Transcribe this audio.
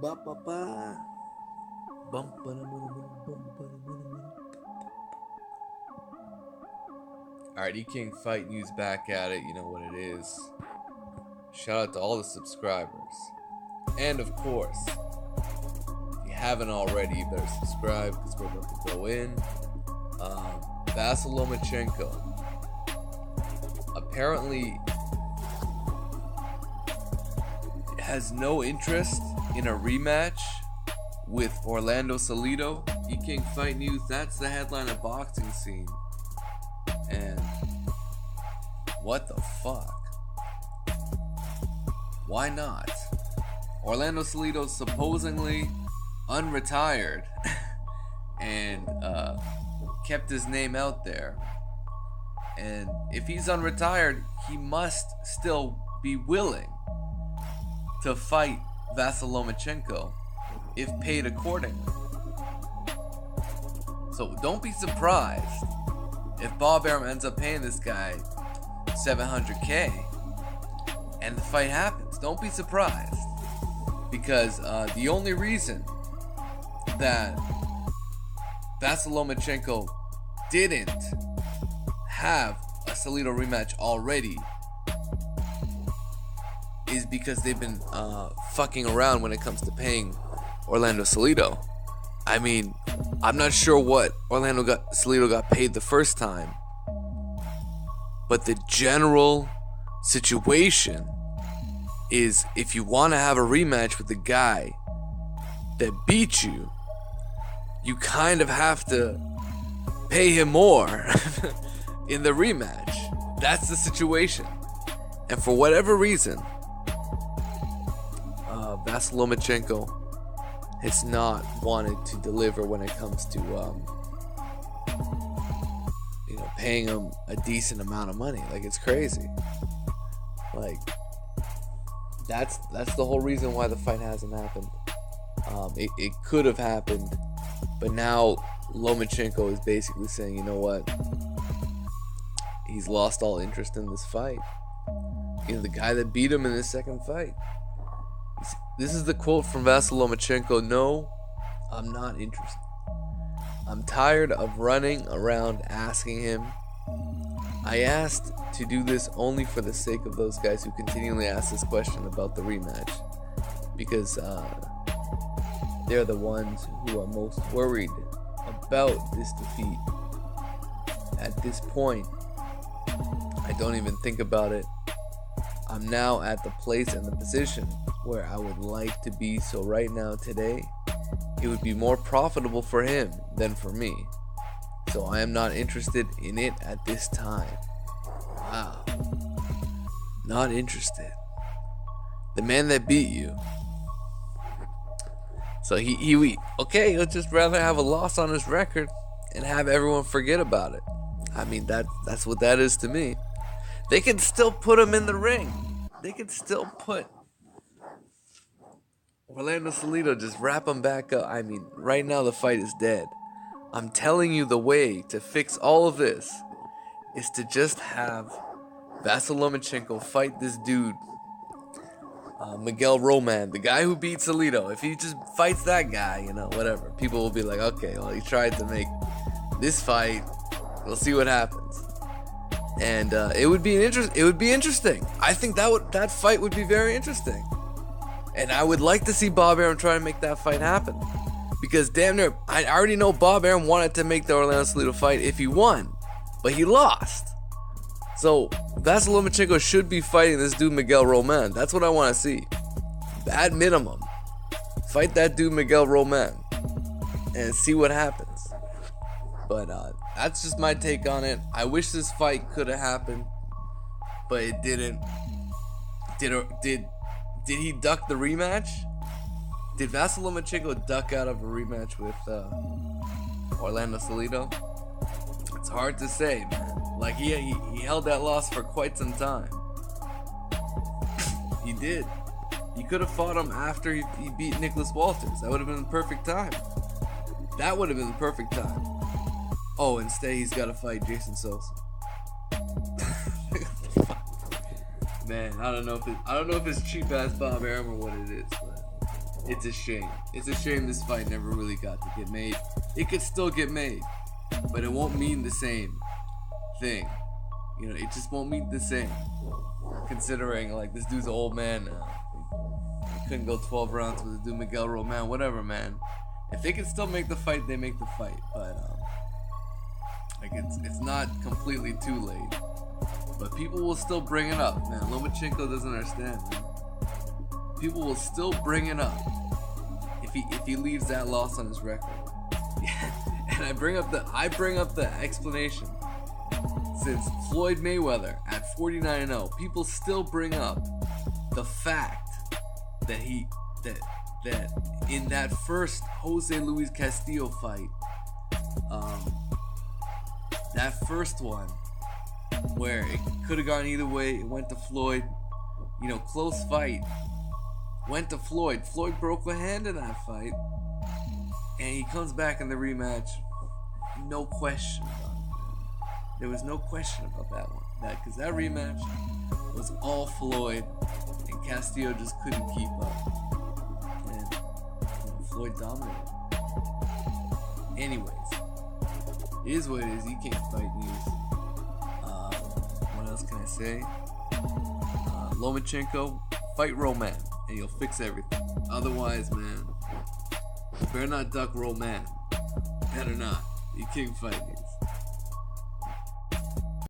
Ba ba ba. Bum ba da bum ba Alright, E-King Fight News back at it. You know what it is. Shout out to all the subscribers. And of course, if you haven't already, you better subscribe because we're about to go in. Vasyl Lomachenko apparently has no interest in a rematch with Orlando Salido. E-King Fight News, that's the headline of Boxing Scene. And what the fuck? Why not? Orlando Salido supposedly unretired and kept his name out there. And if he's unretired, he must still be willing to fight Vasyl Lomachenko if paid accordingly. So don't be surprised if Bob Arum ends up paying this guy $700K and the fight happens. Don't be surprised, because the only reason that Vasyl Lomachenko didn't have a Salido rematch already is because they've been fucking around when it comes to paying Orlando Salido. I mean, I'm not sure what Salido got paid the first time, but the general situation is if you want to have a rematch with the guy that beat you, you kind of have to pay him more in the rematch. That's the situation. And for whatever reason, Vasyl Lomachenko has not wanted to deliver when it comes to paying him a decent amount of money. Like, it's crazy. Like, that's the whole reason why the fight hasn't happened. It could have happened, but now Lomachenko is basically saying, you know what, he's lost all interest in this fight. The guy that beat him in his second fight. This is the quote from Vasyl Lomachenko: "No, I'm not interested. I'm tired of running around asking him. I asked to do this only for the sake of those guys who continually ask this question about the rematch, because they're the ones who are most worried about this defeat. At this point, I don't even think about it. I'm now at the place and the position where I would like to be, so right now, today, it would be more profitable for him than for me. So I am not interested in it at this time." Wow. Not interested. The man that beat you. So he okay, he'll just rather have a loss on his record and have everyone forget about it. I mean, that's what that is to me. They can still put him in the ring. They can still put Orlando Salido, just wrap him back up. I mean, right now the fight is dead. I'm telling you, the way to fix all of this is to just have Vasyl Lomachenko fight this dude, Miguel Roman, the guy who beat Salido. If he just fights that guy, whatever. People will be like, okay, well, he tried to make this fight. We'll see what happens. And it would be interesting. I think that fight would be very interesting. And I would like to see Bob Arum try to make that fight happen. Because damn near, I already know Bob Arum wanted to make the Orlando Salido fight if he won. But he lost. So Vasyl Lomachenko should be fighting this dude Miguel Roman. That's what I want to see. At minimum, fight that dude Miguel Roman and see what happens. But that's just my take on it. I wish this fight could have happened, but it didn't. Did he duck the rematch? Did Vasyl Lomachenko duck out of a rematch with Orlando Salido? It's hard to say, man. Like, he held that loss for quite some time. He did. He could have fought him after he beat Nicholas Walters. That would have been the perfect time. That would have been the perfect time. Oh, instead he's got to fight Jason Sosa. Man, I don't know if it's cheap ass Bob Arum or what it is, but It's a shame. It's a shame this fight never really got to get made. It could still get made, but it won't mean the same thing. You know, it just won't mean the same. Considering, like, this dude's an old man now. He couldn't go 12 rounds with the dude Miguel Roman. Whatever, man. If they can still make the fight, they make the fight. But, like, it's not completely too late. But people will still bring it up, man. Lomachenko doesn't understand, man. People will still bring it up if he leaves that loss on his record. And I bring up the explanation. Since Floyd Mayweather at 49-0, people still bring up the fact that that in that first Jose Luis Castillo fight, that first one where it could have gone either way, it went to Floyd. You know, close fight. Went to Floyd. Floyd broke a hand in that fight, and he comes back in the rematch. No question about it. There was no question about that one. Because that rematch was all Floyd, and Castillo just couldn't keep up. And Floyd dominated. Anyways, it is what it is. You can't fight news. What else can I say? Lomachenko, fight Roman, and you'll fix everything. Otherwise, man, you better not duck Roman. Better not. You can't fight news.